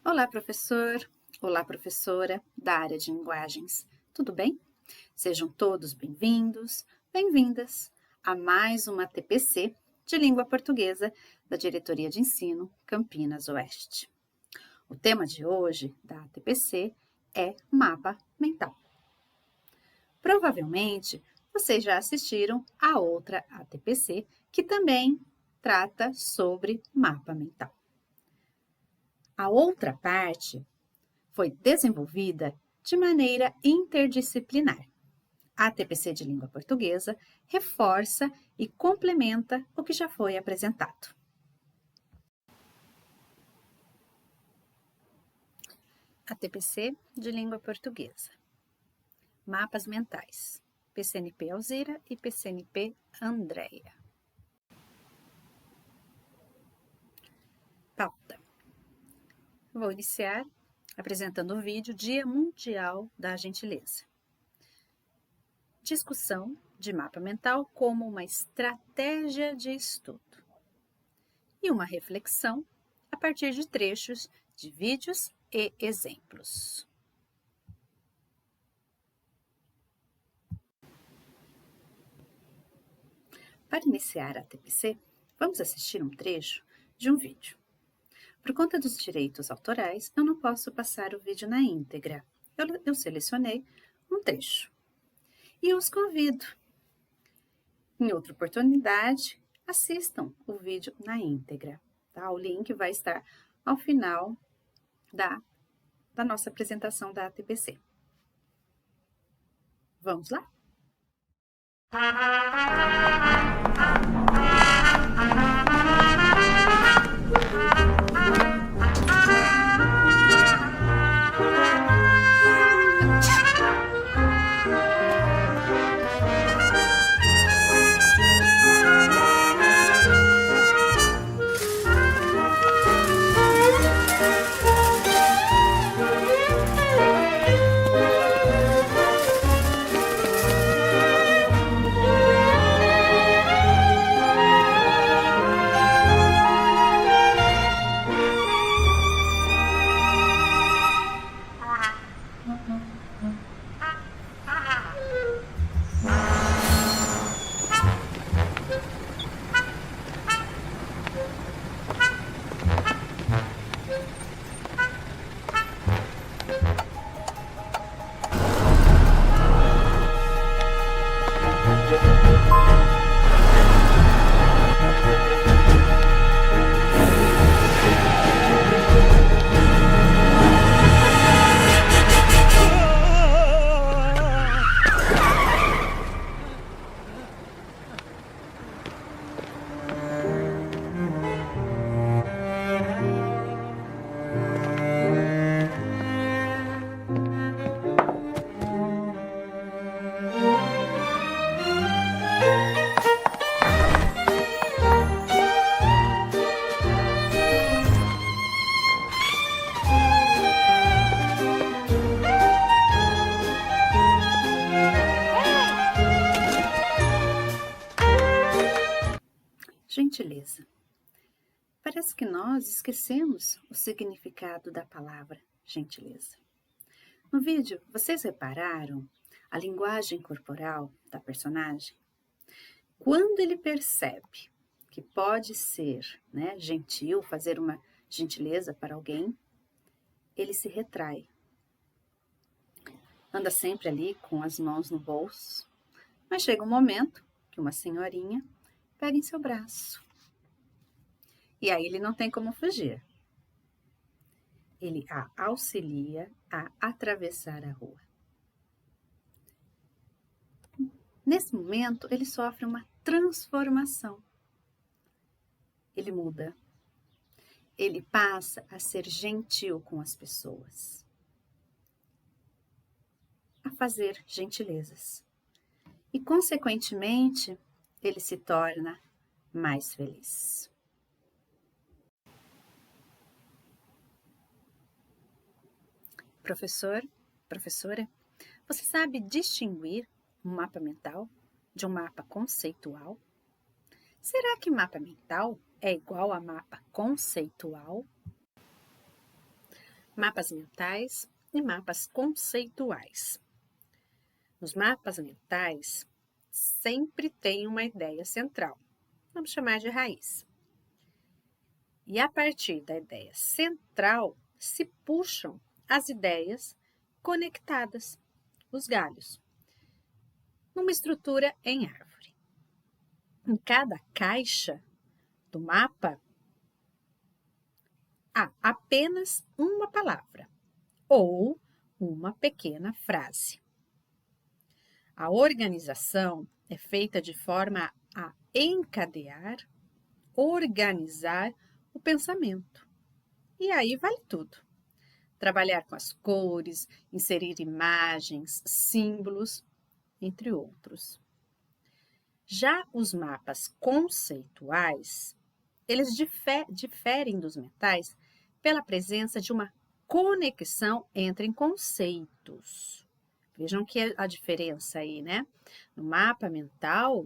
Olá, professor! Olá, professora da área de linguagens. Tudo bem? Sejam todos bem-vindos, bem-vindas a mais uma TPC de língua portuguesa da Diretoria de Ensino Campinas Oeste. O tema de hoje da TPC é mapa mental. Provavelmente vocês já assistiram a outra ATPC que também trata sobre mapa mental. A outra parte foi desenvolvida de maneira interdisciplinar. A TPC de Língua Portuguesa reforça e complementa o que já foi apresentado. A TPC de Língua Portuguesa. Mapas mentais. PCNP Alzira e PCNP Andréia. Pauta. Vou iniciar apresentando o vídeo Dia Mundial da Gentileza. Discussão de mapa mental como uma estratégia de estudo. E uma reflexão a partir de trechos de vídeos e exemplos. Para iniciar a TPC, vamos assistir um trecho de um vídeo. Por conta dos direitos autorais, eu não posso passar o vídeo na íntegra. Eu selecionei um trecho. E os convido. Em outra oportunidade, assistam o vídeo na íntegra. Tá? O link vai estar ao final da nossa apresentação da ATPC. Vamos lá? Gentileza. Parece que nós esquecemos o significado da palavra gentileza. No vídeo, vocês repararam a linguagem corporal da personagem? Quando ele percebe que pode ser, gentil, fazer uma gentileza para alguém, ele se retrai. Anda sempre ali com as mãos no bolso, mas chega um momento que uma senhorinha pega em seu braço. E aí ele não tem como fugir. Ele a auxilia a atravessar a rua. Nesse momento, ele sofre uma transformação. Ele muda. Ele passa a ser gentil com as pessoas. A fazer gentilezas. E, consequentemente, ele se torna mais feliz. Professor, professora, você sabe distinguir um mapa mental de um mapa conceitual? Será que mapa mental é igual a mapa conceitual? Mapas mentais e mapas conceituais. Nos mapas mentais, sempre tem uma ideia central. Vamos chamar de raiz. E a partir da ideia central, se puxam as ideias conectadas, os galhos, numa estrutura em árvore. Em cada caixa do mapa, há apenas uma palavra ou uma pequena frase. A organização é feita de forma a encadear, organizar o pensamento. E aí vale tudo. Trabalhar com as cores, inserir imagens, símbolos, entre outros. Já os mapas conceituais, eles diferem dos mentais pela presença de uma conexão entre conceitos. Vejam que é a diferença aí, né? No mapa mental,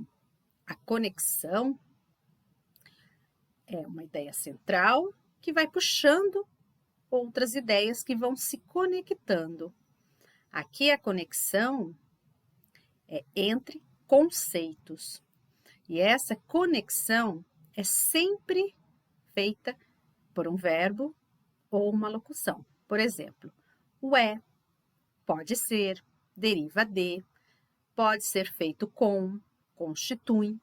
a conexão é uma ideia central que vai puxando outras ideias que vão se conectando. Aqui a conexão é entre conceitos. E essa conexão é sempre feita por um verbo ou uma locução. Por exemplo, o é, pode ser, deriva de, pode ser feito com, constitui.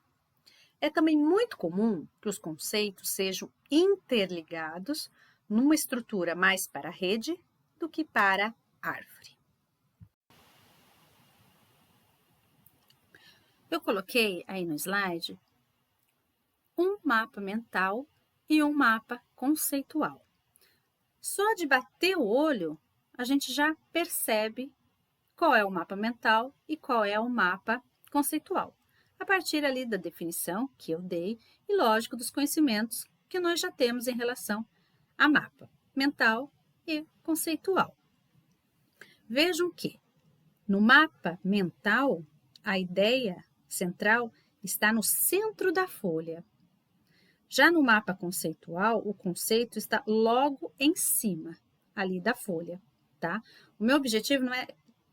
É também muito comum que os conceitos sejam interligados numa estrutura mais para a rede do que para a árvore. Eu coloquei aí no slide um mapa mental e um mapa conceitual. Só de bater o olho, a gente já percebe qual é o mapa mental e qual é o mapa conceitual, a partir ali da definição que eu dei e, lógico, dos conhecimentos que nós já temos em relação a mapa mental e conceitual. Vejam que no mapa mental, a ideia central está no centro da folha. Já no mapa conceitual, o conceito está logo em cima ali da folha, tá? O meu objetivo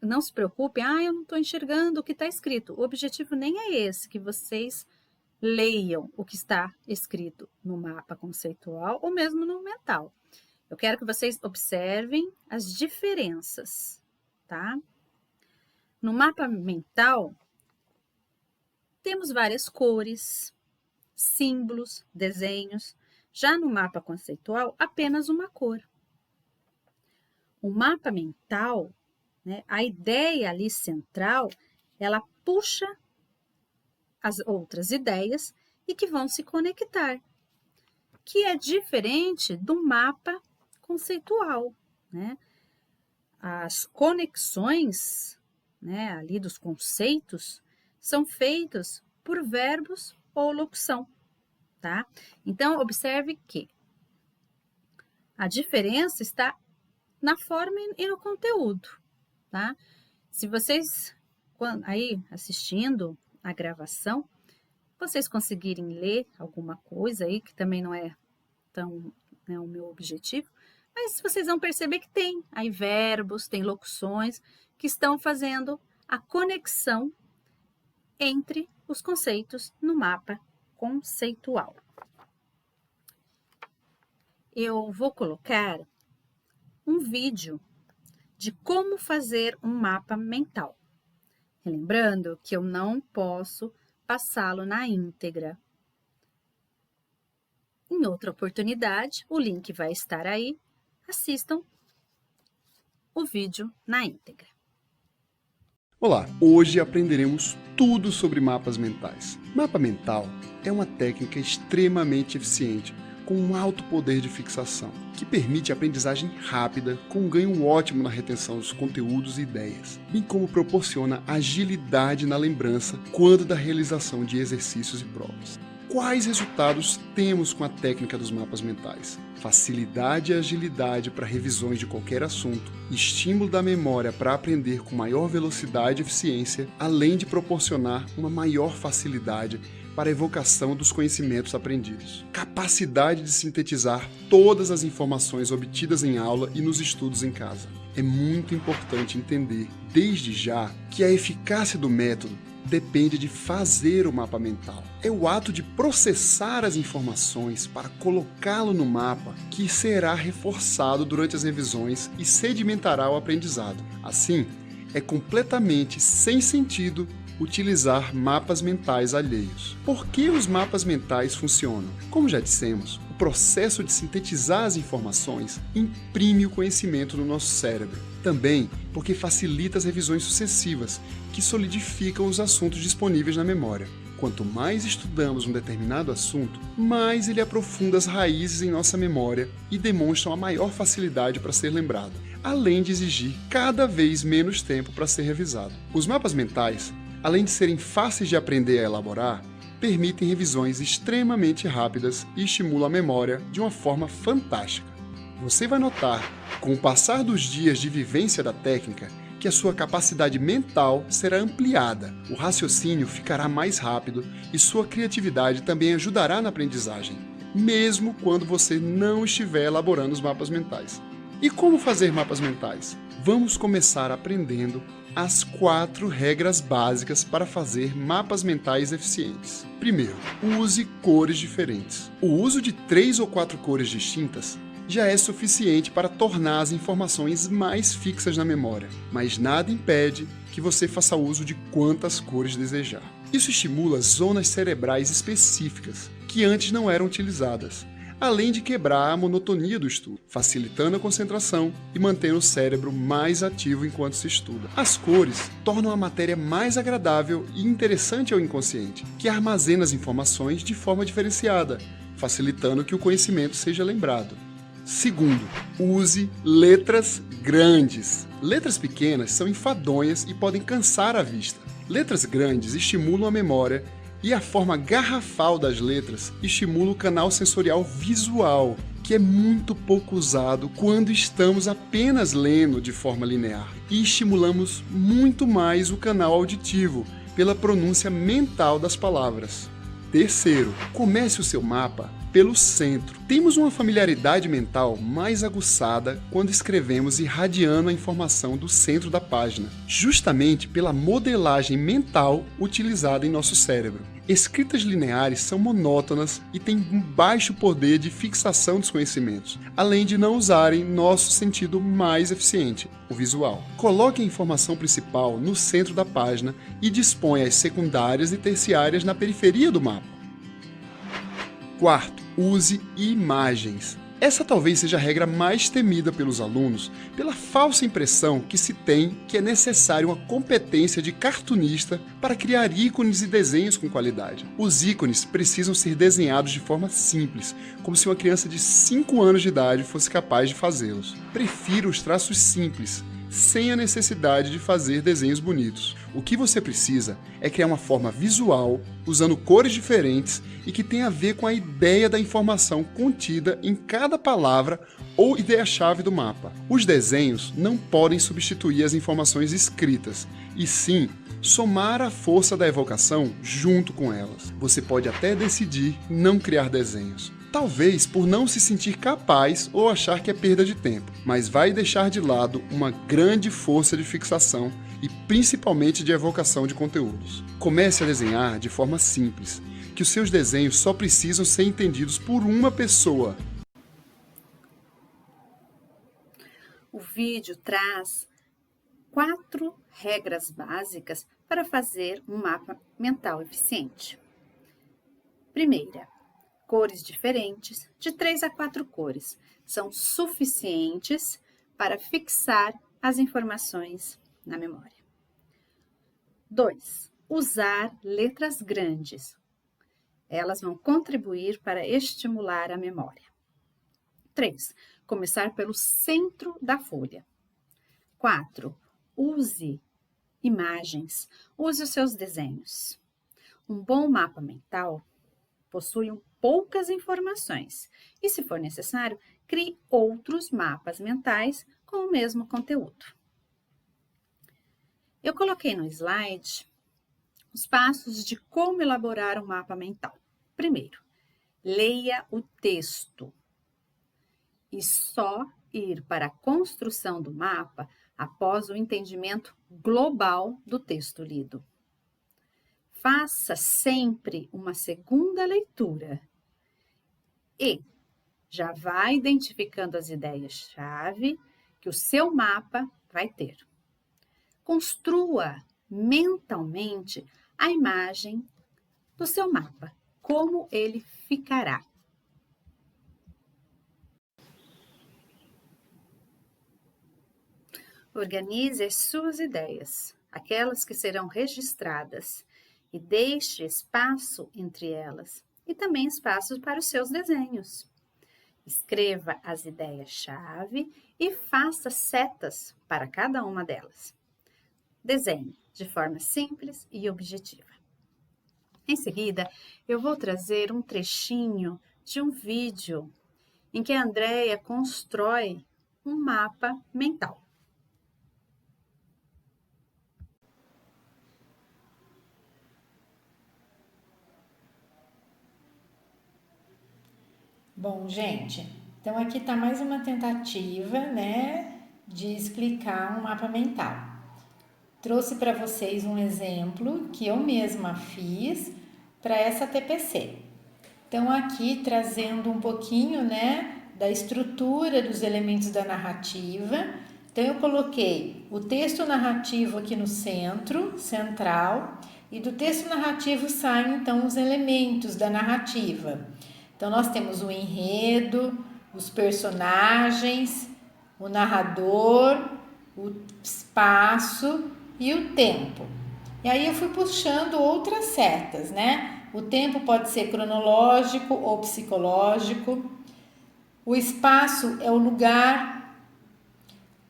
não se preocupe, eu não estou enxergando o que está escrito. O objetivo nem é esse, que vocês leiam o que está escrito no mapa conceitual ou mesmo no mental. Eu quero que vocês observem as diferenças, tá? No mapa mental, temos várias cores, símbolos, desenhos. Já no mapa conceitual, apenas uma cor. O mapa mental, né, a ideia ali central, ela puxa as outras ideias e que vão se conectar, que é diferente do mapa conceitual, né? As conexões, né, ali dos conceitos são feitos por verbos ou locução, tá? Então, observe que a diferença está na forma e no conteúdo, tá? Se vocês, aí assistindo a gravação, vocês conseguirem ler alguma coisa aí, que também não é tão, né, o meu objetivo, mas vocês vão perceber que tem aí verbos, tem locuções que estão fazendo a conexão entre os conceitos no mapa conceitual. Eu vou colocar um vídeo de como fazer um mapa mental. Lembrando que eu não posso passá-lo na íntegra. Em outra oportunidade, o link vai estar aí. Assistam o vídeo na íntegra. Olá, hoje aprenderemos tudo sobre mapas mentais. Mapa mental é uma técnica extremamente eficiente, com um alto poder de fixação, que permite aprendizagem rápida, com um ganho ótimo na retenção dos conteúdos e ideias, bem como proporciona agilidade na lembrança quando da realização de exercícios e provas. Quais resultados temos com a técnica dos mapas mentais? Facilidade e agilidade para revisões de qualquer assunto, estímulo da memória para aprender com maior velocidade e eficiência, além de proporcionar uma maior facilidade para a evocação dos conhecimentos aprendidos. Capacidade de sintetizar todas as informações obtidas em aula e nos estudos em casa. É muito importante entender, desde já, que a eficácia do método depende de fazer o mapa mental. É o ato de processar as informações para colocá-lo no mapa que será reforçado durante as revisões e sedimentará o aprendizado. Assim, é completamente sem sentido utilizar mapas mentais alheios. Por que os mapas mentais funcionam? Como já dissemos, o processo de sintetizar as informações imprime o conhecimento no nosso cérebro. Também porque facilita as revisões sucessivas, que solidificam os assuntos disponíveis na memória. Quanto mais estudamos um determinado assunto, mais ele aprofunda as raízes em nossa memória e demonstra uma maior facilidade para ser lembrado, além de exigir cada vez menos tempo para ser revisado. Os mapas mentais, além de serem fáceis de aprender a elaborar, permitem revisões extremamente rápidas e estimulam a memória de uma forma fantástica. Você vai notar, com o passar dos dias de vivência da técnica, que a sua capacidade mental será ampliada, o raciocínio ficará mais rápido e sua criatividade também ajudará na aprendizagem, mesmo quando você não estiver elaborando os mapas mentais. E como fazer mapas mentais? Vamos começar aprendendo as 4 regras básicas para fazer mapas mentais eficientes. Primeiro, use cores diferentes. O uso de 3 ou 4 cores distintas já é suficiente para tornar as informações mais fixas na memória, mas nada impede que você faça uso de quantas cores desejar. Isso estimula zonas cerebrais específicas que antes não eram utilizadas, além de quebrar a monotonia do estudo, facilitando a concentração e mantendo o cérebro mais ativo enquanto se estuda. As cores tornam a matéria mais agradável e interessante ao inconsciente, que armazena as informações de forma diferenciada, facilitando que o conhecimento seja lembrado. Segundo, use letras grandes. Letras pequenas são enfadonhas e podem cansar a vista. Letras grandes estimulam a memória e a forma garrafal das letras estimula o canal sensorial visual, que é muito pouco usado quando estamos apenas lendo de forma linear. E estimulamos muito mais o canal auditivo, pela pronúncia mental das palavras. Terceiro, comece o seu mapa pelo centro. Temos uma familiaridade mental mais aguçada quando escrevemos irradiando a informação do centro da página, justamente pela modelagem mental utilizada em nosso cérebro. Escritas lineares são monótonas e têm um baixo poder de fixação dos conhecimentos, além de não usarem nosso sentido mais eficiente, o visual. Coloque a informação principal no centro da página e disponha as secundárias e terciárias na periferia do mapa. Quarto, use imagens. Essa talvez seja a regra mais temida pelos alunos, pela falsa impressão que se tem que é necessário uma competência de cartunista para criar ícones e desenhos com qualidade. Os ícones precisam ser desenhados de forma simples, como se uma criança de 5 anos de idade fosse capaz de fazê-los. Prefira os traços simples, sem a necessidade de fazer desenhos bonitos. O que você precisa é criar uma forma visual, usando cores diferentes e que tenha a ver com a ideia da informação contida em cada palavra ou ideia-chave do mapa. Os desenhos não podem substituir as informações escritas, e sim somar a força da evocação junto com elas. Você pode até decidir não criar desenhos, talvez por não se sentir capaz ou achar que é perda de tempo, mas vai deixar de lado uma grande força de fixação e principalmente de evocação de conteúdos. Comece a desenhar de forma simples, que os seus desenhos só precisam ser entendidos por uma pessoa. O vídeo traz 4 regras básicas para fazer um mapa mental eficiente. Primeira, cores diferentes, de 3 a 4 cores, são suficientes para fixar as informações na memória. 2. Usar letras grandes. Elas vão contribuir para estimular a memória. 3. Começar pelo centro da folha. 4. Use imagens, use os seus desenhos. Um bom mapa mental possui poucas informações e, se for necessário, crie outros mapas mentais com o mesmo conteúdo. Eu coloquei no slide Os passos de como elaborar um mapa mental. Primeiro, leia o texto e só ir para a construção do mapa após o entendimento global do texto lido. Faça sempre uma segunda leitura e já vá identificando as ideias-chave que o seu mapa vai ter. Construa mentalmente a imagem do seu mapa, como ele ficará. Organize as suas ideias, aquelas que serão registradas, e deixe espaço entre elas e também espaço para os seus desenhos. Escreva as ideias-chave e faça setas para cada uma delas. Desenhe de forma simples e objetiva. Em seguida, eu vou trazer um trechinho de um vídeo em que a Andréia constrói um mapa mental. Bom, gente, então aqui está mais uma tentativa, né, de explicar um mapa mental. Trouxe para vocês um exemplo que eu mesma fiz para essa TPC. Então aqui trazendo um pouquinho, né, da estrutura dos elementos da narrativa. Então eu coloquei o texto narrativo aqui no central, e do texto narrativo saem então os elementos da narrativa. Então, nós temos o enredo, os personagens, o narrador, o espaço e o tempo. E aí eu fui puxando outras setas, né? O tempo pode ser cronológico ou psicológico. O espaço é o lugar.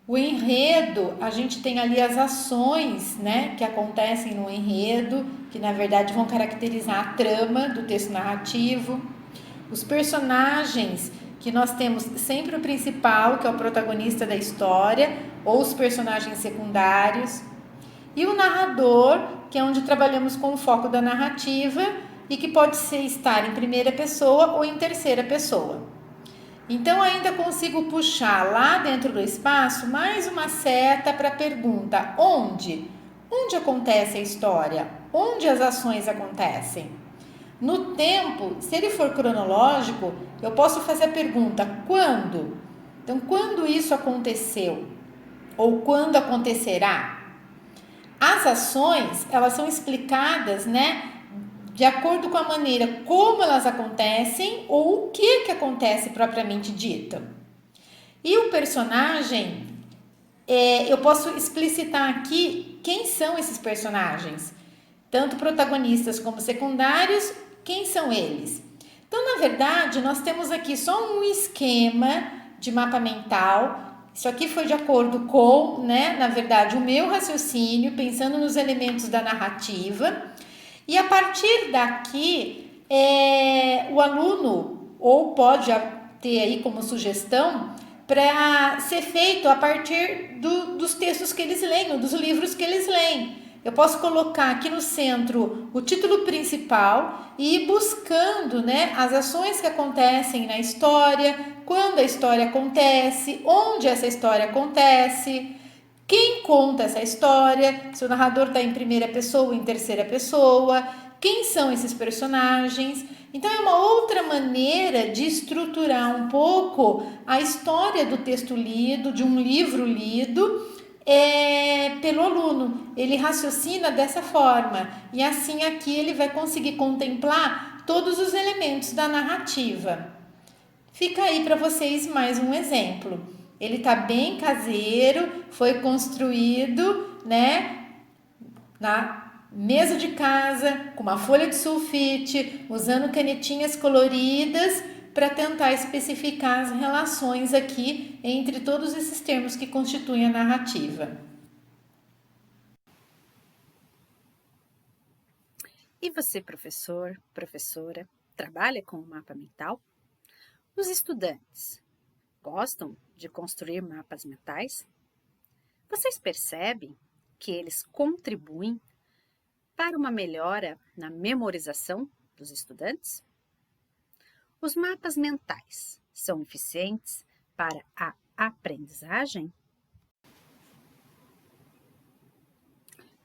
O enredo, a gente tem ali as ações, né, que acontecem no enredo, que na verdade vão caracterizar a trama do texto narrativo. Os personagens, que nós temos sempre o principal, que é o protagonista da história, ou os personagens secundários. E o narrador, que é onde trabalhamos com o foco da narrativa e que pode estar em primeira pessoa ou em terceira pessoa. Então, ainda consigo puxar lá dentro do espaço mais uma seta para a pergunta: onde? Onde acontece a história? Onde as ações acontecem? No tempo, se ele for cronológico, eu posso fazer a pergunta: quando? Então, quando isso aconteceu? Ou quando acontecerá? As ações, elas são explicadas, né, de acordo com a maneira como elas acontecem ou o que acontece propriamente dito. E o personagem, eu posso explicitar aqui quem são esses personagens, tanto protagonistas como secundários. Quem são eles? Então, na verdade, nós temos aqui só um esquema de mapa mental. Isso aqui foi de acordo com, né, na verdade, o meu raciocínio, pensando nos elementos da narrativa. E a partir daqui, o aluno, ou pode ter aí como sugestão, para ser feito a partir dos textos que eles leem, ou dos livros que eles leem. Eu posso colocar aqui no centro o título principal e ir buscando, né, as ações que acontecem na história, quando a história acontece, onde essa história acontece, quem conta essa história, se o narrador está em primeira pessoa ou em terceira pessoa, quem são esses personagens. Então, é uma outra maneira de estruturar um pouco a história do texto lido, de um livro lido, pelo aluno. Ele raciocina dessa forma e assim aqui ele vai conseguir contemplar todos os elementos da narrativa. Fica aí para vocês mais um exemplo. Ele está bem caseiro, foi construído, né, na mesa de casa, com uma folha de sulfite, usando canetinhas coloridas para tentar especificar as relações aqui entre todos esses termos que constituem a narrativa. E você, professor, professora, trabalha com o mapa mental? Os estudantes gostam de construir mapas mentais? Vocês percebem que eles contribuem para uma melhora na memorização dos estudantes? Os mapas mentais são eficientes para a aprendizagem?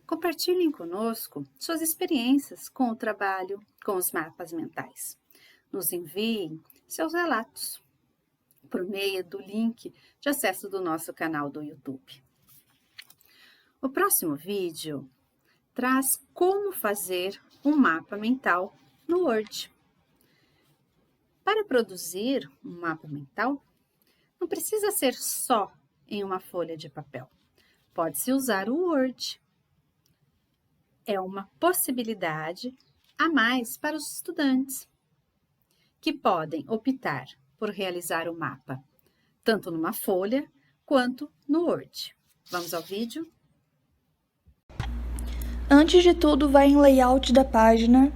Compartilhem conosco suas experiências com o trabalho com os mapas mentais. Nos enviem seus relatos por meio do link de acesso do nosso canal do YouTube. O próximo vídeo traz como fazer um mapa mental no Word. Para produzir um mapa mental, não precisa ser só em uma folha de papel. Pode-se usar o Word. É uma possibilidade a mais para os estudantes, que podem optar por realizar o mapa, tanto numa folha quanto no Word. Vamos ao vídeo? Antes de tudo, vai em layout da página,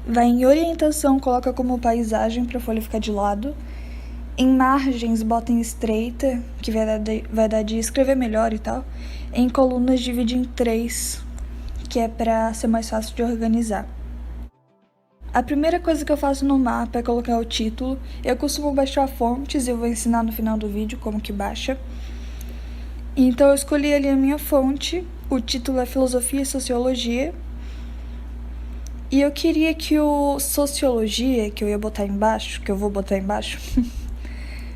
vai em orientação, coloca como paisagem para a folha ficar de lado. Em margens, bota em estreita, que vai dar de escrever melhor e tal. Em colunas, divide em 3, que é para ser mais fácil de organizar. A primeira coisa que eu faço no mapa é colocar o título. Eu costumo baixar fontes e eu vou ensinar no final do vídeo como que baixa. Então eu escolhi ali a minha fonte, o título é Filosofia e Sociologia. E eu queria que o Sociologia, que eu ia botar embaixo, que eu vou botar embaixo,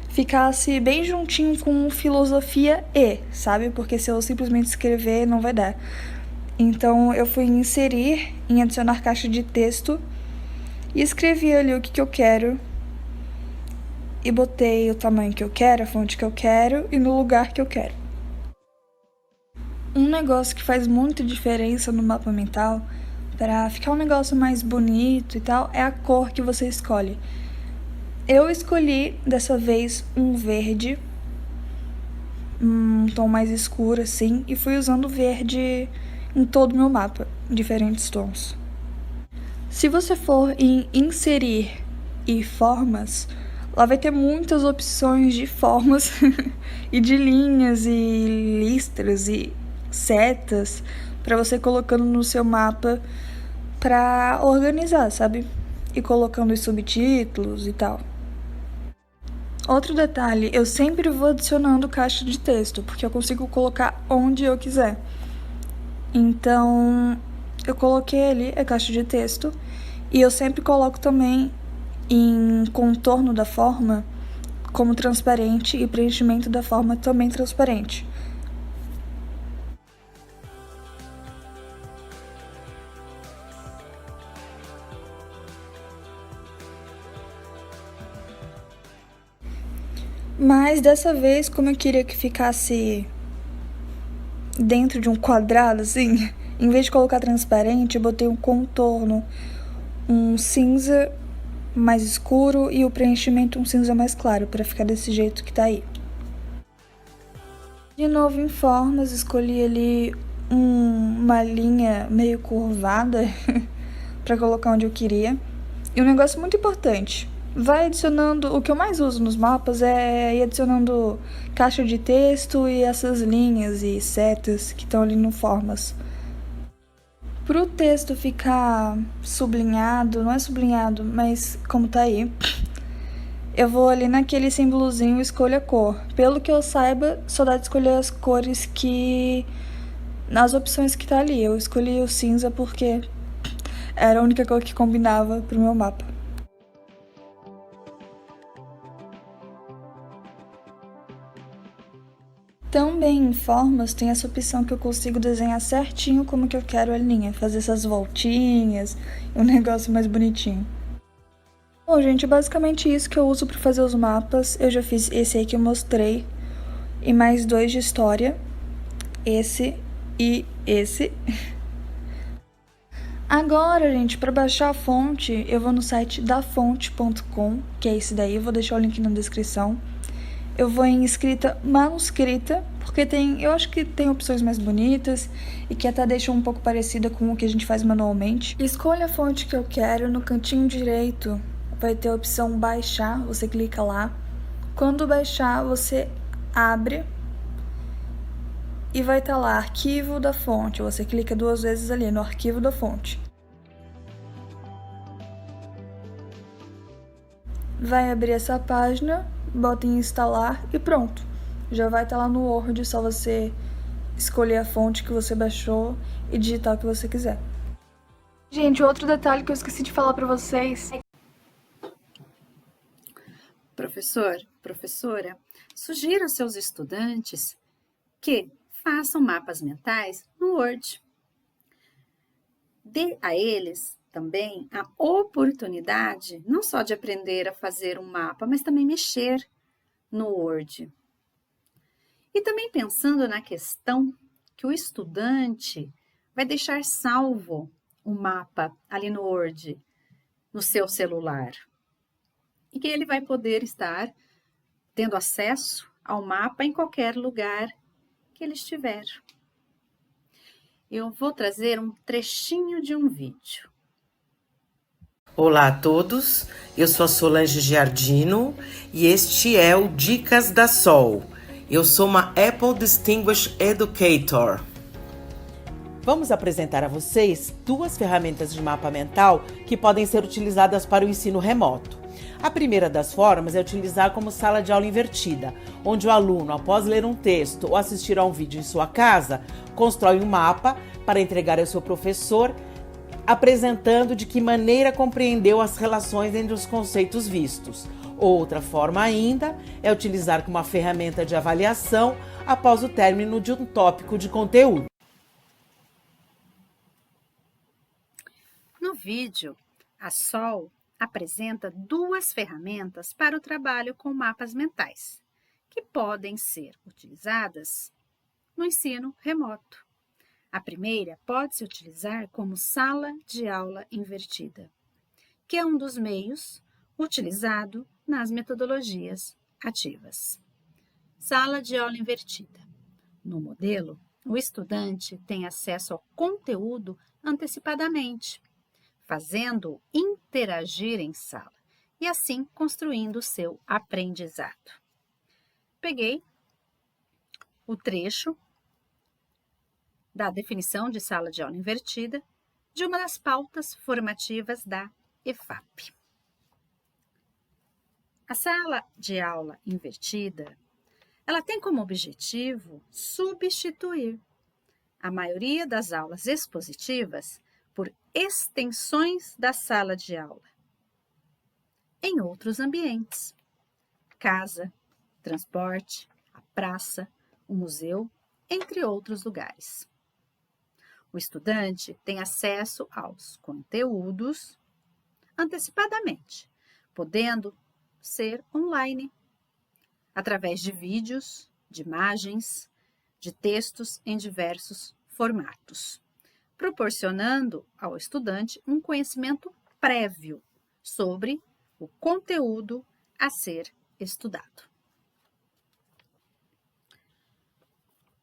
ficasse bem juntinho com Filosofia e, sabe? Porque se eu simplesmente escrever, não vai dar. Então eu fui em inserir, em adicionar caixa de texto e escrevi ali o que eu quero e botei o tamanho que eu quero, a fonte que eu quero e no lugar que eu quero. Um negócio que faz muita diferença no mapa mental, para ficar um negócio mais bonito e tal, é a cor que você escolhe. Eu escolhi dessa vez um verde, um tom mais escuro assim, e fui usando verde em todo o meu mapa, diferentes tons. Se você for em inserir e formas, lá vai ter muitas opções de formas e de linhas e listras e setas para você colocando no seu mapa para organizar, sabe? E colocando os subtítulos e tal. Outro detalhe, eu sempre vou adicionando caixa de texto, porque eu consigo colocar onde eu quiser. Então, eu coloquei ali a caixa de texto e eu sempre coloco também em contorno da forma como transparente e preenchimento da forma também transparente. Mas dessa vez, como eu queria que ficasse dentro de um quadrado, assim, em vez de colocar transparente, eu botei um contorno, um cinza mais escuro e o preenchimento um cinza mais claro, para ficar desse jeito que tá aí. De novo em formas, escolhi ali uma linha meio curvada para colocar onde eu queria. E um negócio muito importante, vai adicionando, o que eu mais uso nos mapas é ir adicionando caixa de texto e essas linhas e setas que estão ali no formas. Para o texto ficar sublinhado, não é sublinhado, mas como tá aí, eu vou ali naquele símbolozinho escolha cor. Pelo que eu saiba, só dá de escolher as cores que nas opções que tá ali. Eu escolhi o cinza porque era a única cor que combinava pro meu mapa. Também em formas tem essa opção que eu consigo desenhar certinho como que eu quero a linha, fazer essas voltinhas, um negócio mais bonitinho. Bom, gente, basicamente isso que eu uso para fazer os mapas. Eu já fiz esse aí que eu mostrei e mais 2 de história, esse e esse. Agora, gente, para baixar a fonte, eu vou no site dafonte.com, que é esse daí, eu vou deixar o link na descrição. Eu vou em escrita manuscrita, porque eu acho que tem opções mais bonitas e que até deixam um pouco parecida com o que a gente faz manualmente. Escolha a fonte que eu quero, no cantinho direito vai ter a opção baixar, você clica lá. Quando baixar, você abre e vai estar lá arquivo da fonte. Você clica 2 vezes ali no arquivo da fonte. Vai abrir essa página, bota em instalar e pronto. Já vai estar lá no Word, só você escolher a fonte que você baixou e digitar o que você quiser. Gente, outro detalhe que eu esqueci de falar para vocês. Professor, professora, sugiro aos seus estudantes que façam mapas mentais no Word. Dê a eles também a oportunidade não só de aprender a fazer um mapa, mas também mexer no Word. E também pensando na questão que o estudante vai deixar salvo o mapa ali no Word, no seu celular. E que ele vai poder estar tendo acesso ao mapa em qualquer lugar que ele estiver. Eu vou trazer um trechinho de um vídeo. Olá a todos, eu sou a Solange Giardino e este é o Dicas da Sol. Eu sou uma Apple Distinguished Educator. Vamos apresentar a vocês 2 ferramentas de mapa mental que podem ser utilizadas para o ensino remoto. A primeira das formas é utilizar como sala de aula invertida, onde o aluno, após ler um texto ou assistir a um vídeo em sua casa, constrói um mapa para entregar ao seu professor, apresentando de que maneira compreendeu as relações entre os conceitos vistos. Outra forma ainda é utilizar como uma ferramenta de avaliação após o término de um tópico de conteúdo. No vídeo, a Sol apresenta 2 ferramentas para o trabalho com mapas mentais, que podem ser utilizadas no ensino remoto. A primeira pode se utilizar como sala de aula invertida, que é um dos meios utilizado nas metodologias ativas. Sala de aula invertida. No modelo, o estudante tem acesso ao conteúdo antecipadamente, fazendo-o interagir em sala e assim construindo o seu aprendizado. Peguei o trecho da definição de sala de aula invertida de uma das pautas formativas da EFAP. A sala de aula invertida, ela tem como objetivo substituir a maioria das aulas expositivas por extensões da sala de aula em outros ambientes, casa, transporte, a praça, o museu, entre outros lugares. O estudante tem acesso aos conteúdos antecipadamente, podendo ser online, através de vídeos, de imagens, de textos em diversos formatos, proporcionando ao estudante um conhecimento prévio sobre o conteúdo a ser estudado.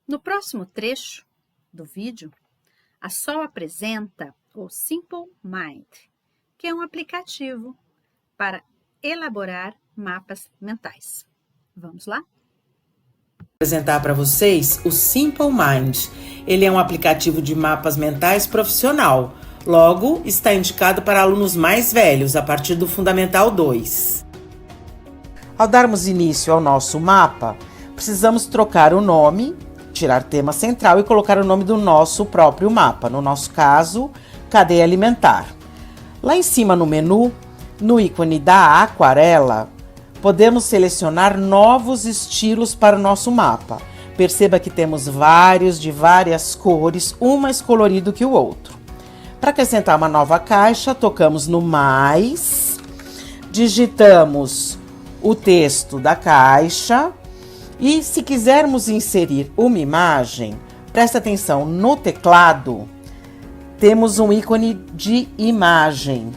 No próximo trecho do vídeo, a Sol apresenta o Simple Mind, que é um aplicativo para elaborar mapas mentais. Vamos lá? Apresentar para vocês o Simple Mind. Ele é um aplicativo de mapas mentais profissional. Logo, está indicado para alunos mais velhos, a partir do Fundamental 2. Ao darmos início ao nosso mapa, precisamos trocar o nome, tirar tema central e colocar o nome do nosso próprio mapa. No nosso caso, cadeia alimentar. Lá em cima no menu, no ícone da aquarela, podemos selecionar novos estilos para o nosso mapa. Perceba que temos vários de várias cores, um mais colorido que o outro. Para acrescentar uma nova caixa, tocamos no mais, digitamos o texto da caixa e, se quisermos inserir uma imagem, presta atenção, no teclado temos um ícone de imagem.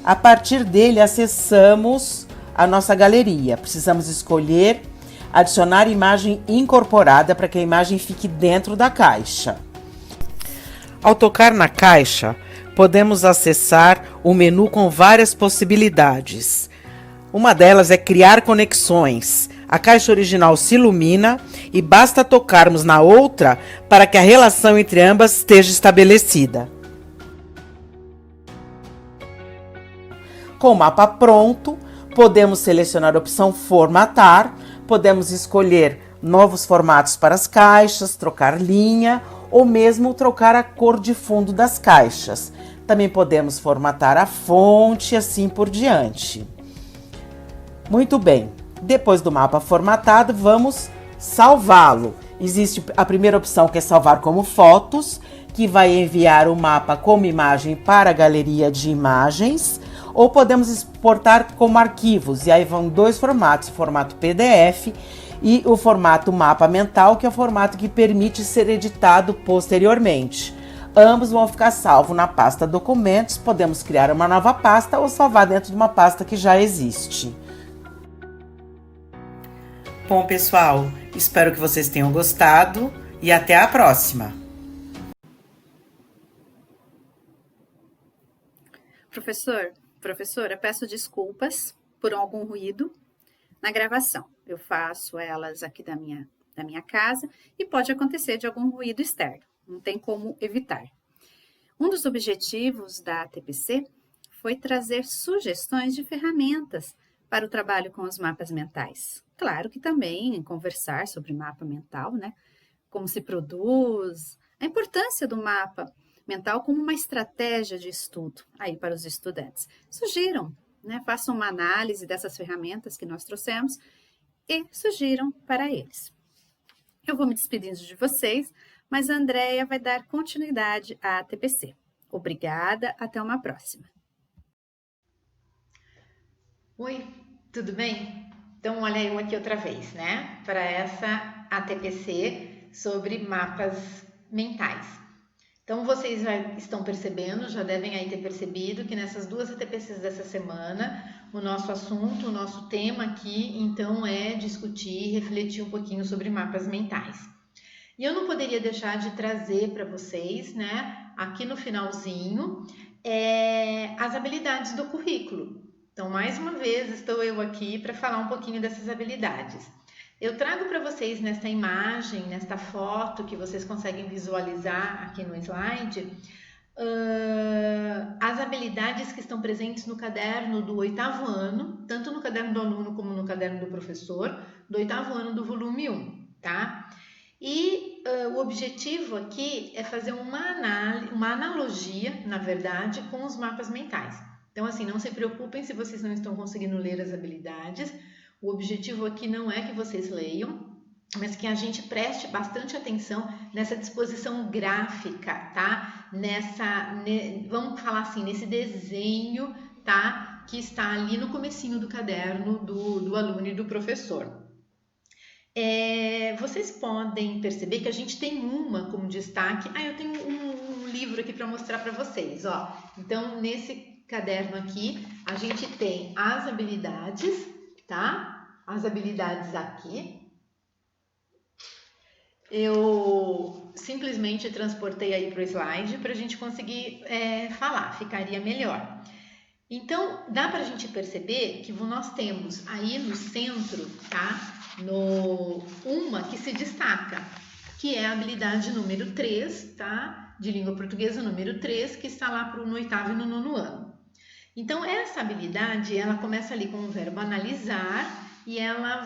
A partir dele, acessamos a nossa galeria. Precisamos escolher adicionar imagem incorporada para que a imagem fique dentro da caixa. Ao tocar na caixa, podemos acessar o menu com várias possibilidades. Uma delas é criar conexões. A caixa original se ilumina e basta tocarmos na outra para que a relação entre ambas esteja estabelecida. Com o mapa pronto, podemos selecionar a opção Formatar, podemos escolher novos formatos para as caixas, trocar linha ou mesmo trocar a cor de fundo das caixas. Também podemos formatar a fonte e assim por diante. Muito bem, depois do mapa formatado, vamos salvá-lo. Existe a primeira opção, que é salvar como fotos, que vai enviar o mapa como imagem para a galeria de imagens, ou podemos exportar como arquivos, e aí vão dois formatos, o formato PDF e o formato mapa mental, que é o formato que permite ser editado posteriormente. Ambos vão ficar salvos na pasta documentos, podemos criar uma nova pasta ou salvar dentro de uma pasta que já existe. Bom, pessoal, espero que vocês tenham gostado e até a próxima! Professora, peço desculpas por algum ruído na gravação. Eu faço elas aqui da minha casa e pode acontecer de algum ruído externo. Não tem como evitar. Um dos objetivos da TPC foi trazer sugestões de ferramentas para o trabalho com os mapas mentais. Claro que também conversar sobre mapa mental, né? Como se produz, a importância do mapa mental como uma estratégia de estudo aí para os estudantes. Sugiram, né? Façam uma análise dessas ferramentas que nós trouxemos e sugiram para eles. Eu vou me despedindo de vocês, mas a Andréia vai dar continuidade à TPC. Obrigada, até uma próxima. Oi, tudo bem? Então, olha eu aqui outra vez, né? Para essa ATPC sobre mapas mentais. Então, vocês já estão percebendo, já devem aí ter percebido que nessas duas ATPCs dessa semana, o nosso assunto, o nosso tema aqui, então, é discutir e refletir um pouquinho sobre mapas mentais. E eu não poderia deixar de trazer para vocês, né, aqui no finalzinho, as habilidades do currículo. Então, mais uma vez, estou eu aqui para falar um pouquinho dessas habilidades. Eu trago para vocês nesta imagem, nesta foto que vocês conseguem visualizar aqui no slide, as habilidades que estão presentes no caderno do 8º ano, tanto no caderno do aluno como no caderno do professor, do 8º ano do volume 1, tá? E o objetivo aqui é fazer uma analogia, na verdade, com os mapas mentais. Então, assim, não se preocupem se vocês não estão conseguindo ler as habilidades. O objetivo aqui não é que vocês leiam, mas que a gente preste bastante atenção nessa disposição gráfica, tá? Vamos falar assim, nesse desenho, tá? Que está ali no comecinho do caderno do aluno e do professor. Vocês podem perceber que a gente tem como destaque. Eu tenho um livro aqui para mostrar para vocês, ó. Então, nesse caderno aqui, a gente tem as habilidades, tá? As habilidades aqui. Eu simplesmente transportei aí para o slide para a gente conseguir falar, ficaria melhor. Então, dá para a gente perceber que nós temos aí no centro, tá? Uma que se destaca, que é a habilidade número 3, tá? De língua portuguesa número 3, que está lá no 8º e no 9º ano. Então, essa habilidade, ela começa ali com o verbo analisar e ela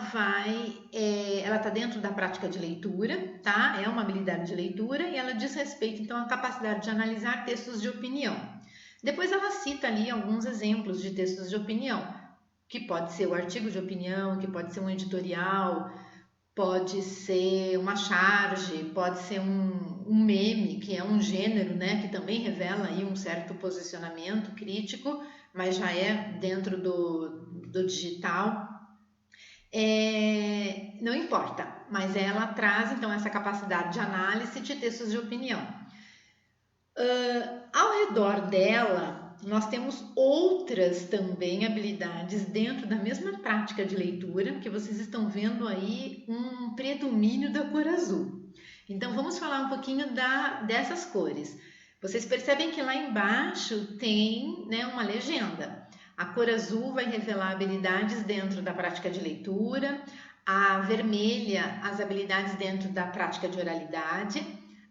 está dentro da prática de leitura, tá? É uma habilidade de leitura e ela diz respeito, então, à capacidade de analisar textos de opinião. Depois ela cita ali alguns exemplos de textos de opinião, que pode ser o artigo de opinião, que pode ser um editorial, pode ser uma charge, pode ser um meme, que é um gênero, né, que também revela aí um certo posicionamento crítico, mas já é dentro do digital. Não importa, mas ela traz então essa capacidade de análise de textos de opinião. Ao redor dela, nós temos outras também habilidades dentro da mesma prática de leitura, que vocês estão vendo aí um predomínio da cor azul. Então, vamos falar um pouquinho dessas cores. Vocês percebem que lá embaixo tem, né, uma legenda. A cor azul vai revelar habilidades dentro da prática de leitura, a vermelha, as habilidades dentro da prática de oralidade,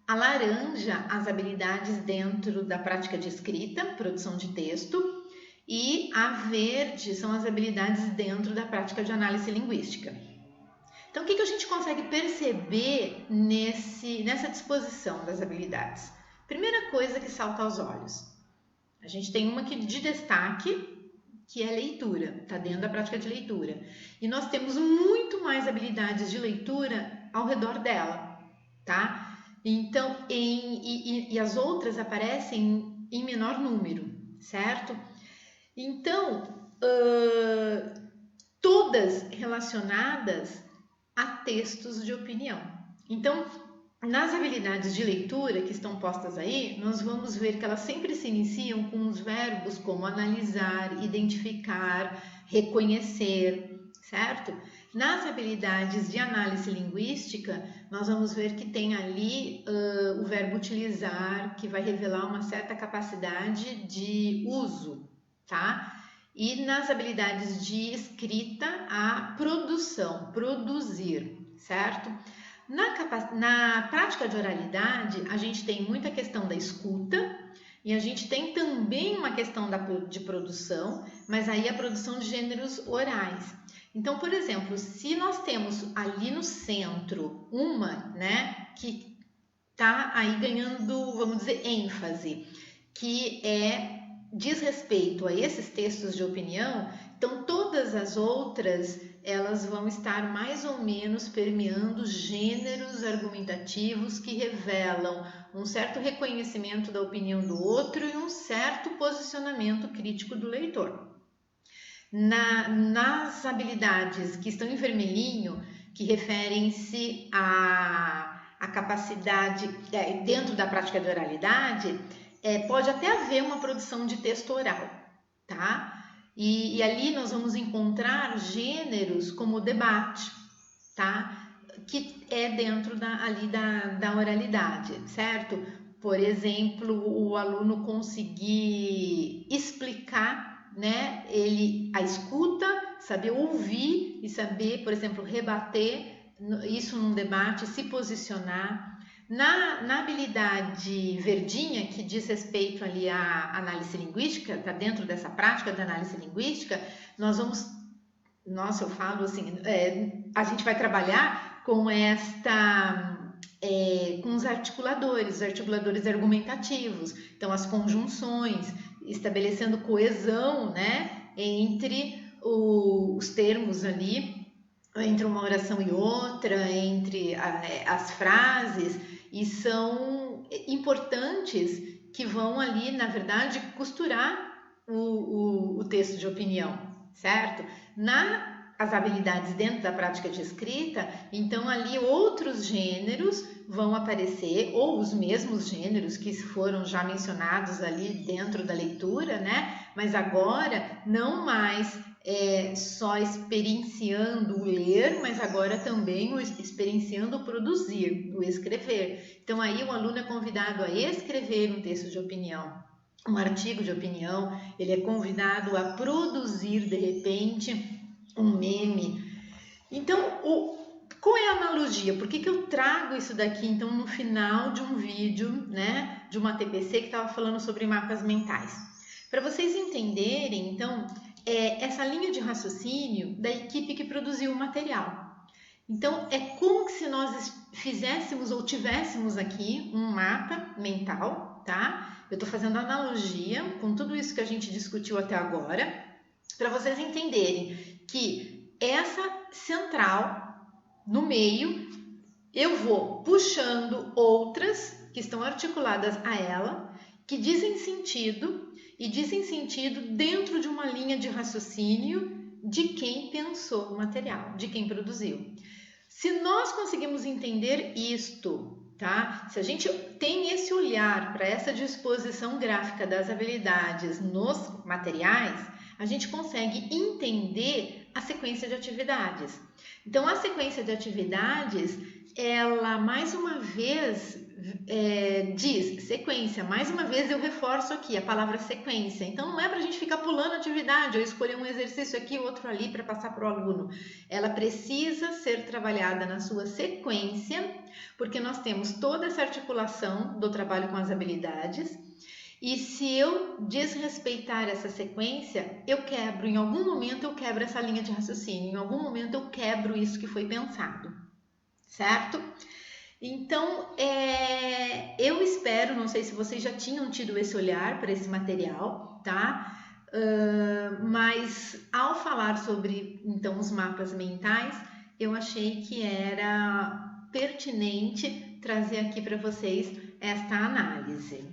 a laranja, as habilidades dentro da prática de escrita, produção de texto, e a verde são as habilidades dentro da prática de análise linguística. Então, o que a gente consegue perceber nessa disposição das habilidades? Primeira coisa que salta aos olhos, a gente tem uma de destaque, que é leitura, está dentro da prática de leitura. E nós temos muito mais habilidades de leitura ao redor dela, tá? Então, e as outras aparecem em menor número, certo? Então, todas relacionadas a textos de opinião. Então, nas habilidades de leitura que estão postas aí, nós vamos ver que elas sempre se iniciam com os verbos como analisar, identificar, reconhecer, certo? Nas habilidades de análise linguística, nós vamos ver que tem ali o verbo utilizar, que vai revelar uma certa capacidade de uso, tá? E nas habilidades de escrita, a produção, produzir, certo? Na prática de oralidade, a gente tem muita questão da escuta e a gente tem também uma questão de produção, mas aí a produção de gêneros orais. Então, por exemplo, se nós temos ali no centro uma, né, que está aí ganhando, vamos dizer, ênfase, que diz respeito a esses textos de opinião, então todas as outras elas vão estar mais ou menos permeando gêneros argumentativos que revelam um certo reconhecimento da opinião do outro e um certo posicionamento crítico do leitor. Nas habilidades que estão em vermelhinho, que referem-se à capacidade dentro da prática de oralidade, pode até haver uma produção de texto oral, tá? E ali nós vamos encontrar gêneros como o debate, tá? Que é dentro da oralidade, certo? Por exemplo, o aluno conseguir explicar, né? A escuta, saber ouvir e saber, por exemplo, rebater isso num debate, se posicionar. Na habilidade verdinha, que diz respeito ali à análise linguística, está dentro dessa prática da análise linguística, nós vamos, nossa, eu falo assim, a gente vai trabalhar com com os articuladores argumentativos, então as conjunções, estabelecendo coesão, né, entre os termos ali, entre uma oração e outra, entre as frases, e são importantes que vão ali, na verdade, costurar o texto de opinião, certo? As habilidades dentro da prática de escrita, então ali outros gêneros vão aparecer, ou os mesmos gêneros que foram já mencionados ali dentro da leitura, né? Mas agora não mais só experienciando o ler, mas agora também experienciando o produzir, o escrever. Então aí o aluno é convidado a escrever um texto de opinião, um artigo de opinião, ele é convidado a produzir de repente um meme. Então, qual é a analogia? Por que eu trago isso daqui, então, no final de um vídeo, né, de uma TPC que estava falando sobre mapas mentais? Para vocês entenderem, então, essa linha de raciocínio da equipe que produziu o material. Então, é como se nós fizéssemos ou tivéssemos aqui um mapa mental, tá? Eu estou fazendo analogia com tudo isso que a gente discutiu até agora, para vocês entenderem que essa central, no meio, eu vou puxando outras que estão articuladas a ela, que dizem sentido, e dizem sentido dentro de uma linha de raciocínio de quem pensou o material, de quem produziu. Se nós conseguimos entender isto, tá? Se a gente tem esse olhar para essa disposição gráfica das habilidades nos materiais, a gente consegue entender a sequência de atividades. Então, a sequência de atividades, ela mais uma vez diz sequência. Mais uma vez eu reforço aqui a palavra sequência. Então não é para a gente ficar pulando atividade ou escolher um exercício aqui, outro ali para passar para o aluno. Ela precisa ser trabalhada na sua sequência, porque nós temos toda essa articulação do trabalho com as habilidades. E se eu desrespeitar essa sequência, eu quebro. Em algum momento eu quebro essa linha de raciocínio. Em algum momento eu quebro isso que foi pensado. Certo? Então, eu espero, não sei se vocês já tinham tido esse olhar para esse material, tá? Mas ao falar sobre, então, os mapas mentais, eu achei que era pertinente trazer aqui para vocês esta análise.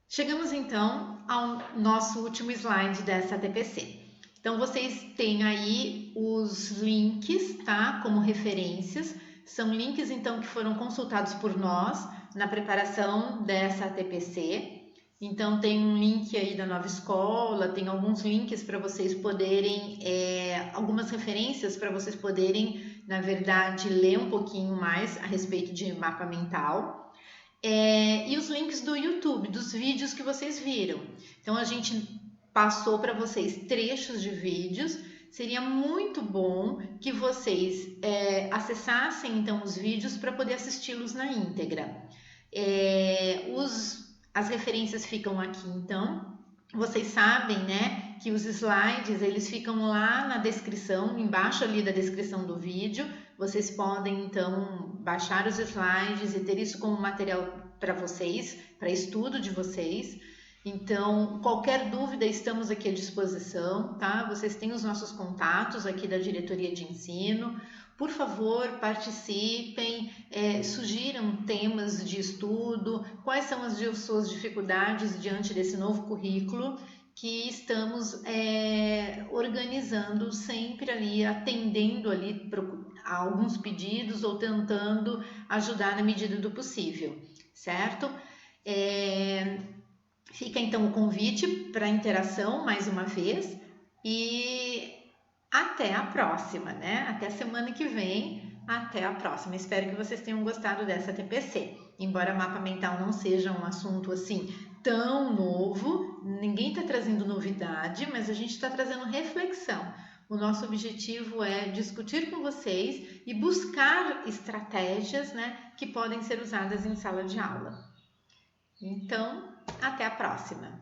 Chegamos, então, ao nosso último slide dessa TPC. Então, vocês têm aí os links, tá? Como referências. São links, então, que foram consultados por nós na preparação dessa TPC. Então, tem um link aí da Nova Escola, tem alguns links para vocês poderem, algumas referências para vocês poderem, na verdade, ler um pouquinho mais a respeito de mapa mental. E os links do YouTube, dos vídeos que vocês viram. Então, a gente passou para vocês trechos de vídeos. Seria muito bom que vocês acessassem então os vídeos para poder assisti-los na íntegra. As referências ficam aqui, então. Vocês sabem, né, que os slides eles ficam lá na descrição, embaixo ali da descrição do vídeo. Vocês podem então baixar os slides e ter isso como material para vocês, para estudo de vocês. Então, qualquer dúvida, estamos aqui à disposição, tá? Vocês têm os nossos contatos aqui da Diretoria de Ensino. Por favor, participem, sugiram temas de estudo, quais são as suas dificuldades diante desse novo currículo que estamos organizando sempre ali, atendendo ali a alguns pedidos ou tentando ajudar na medida do possível, certo? Fica então o convite para interação mais uma vez e até a próxima, né? Até semana que vem, até a próxima. Espero que vocês tenham gostado dessa TPC. Embora mapa mental não seja um assunto assim tão novo, ninguém está trazendo novidade, mas a gente está trazendo reflexão. O nosso objetivo é discutir com vocês e buscar estratégias, né, que podem ser usadas em sala de aula. Então, até a próxima!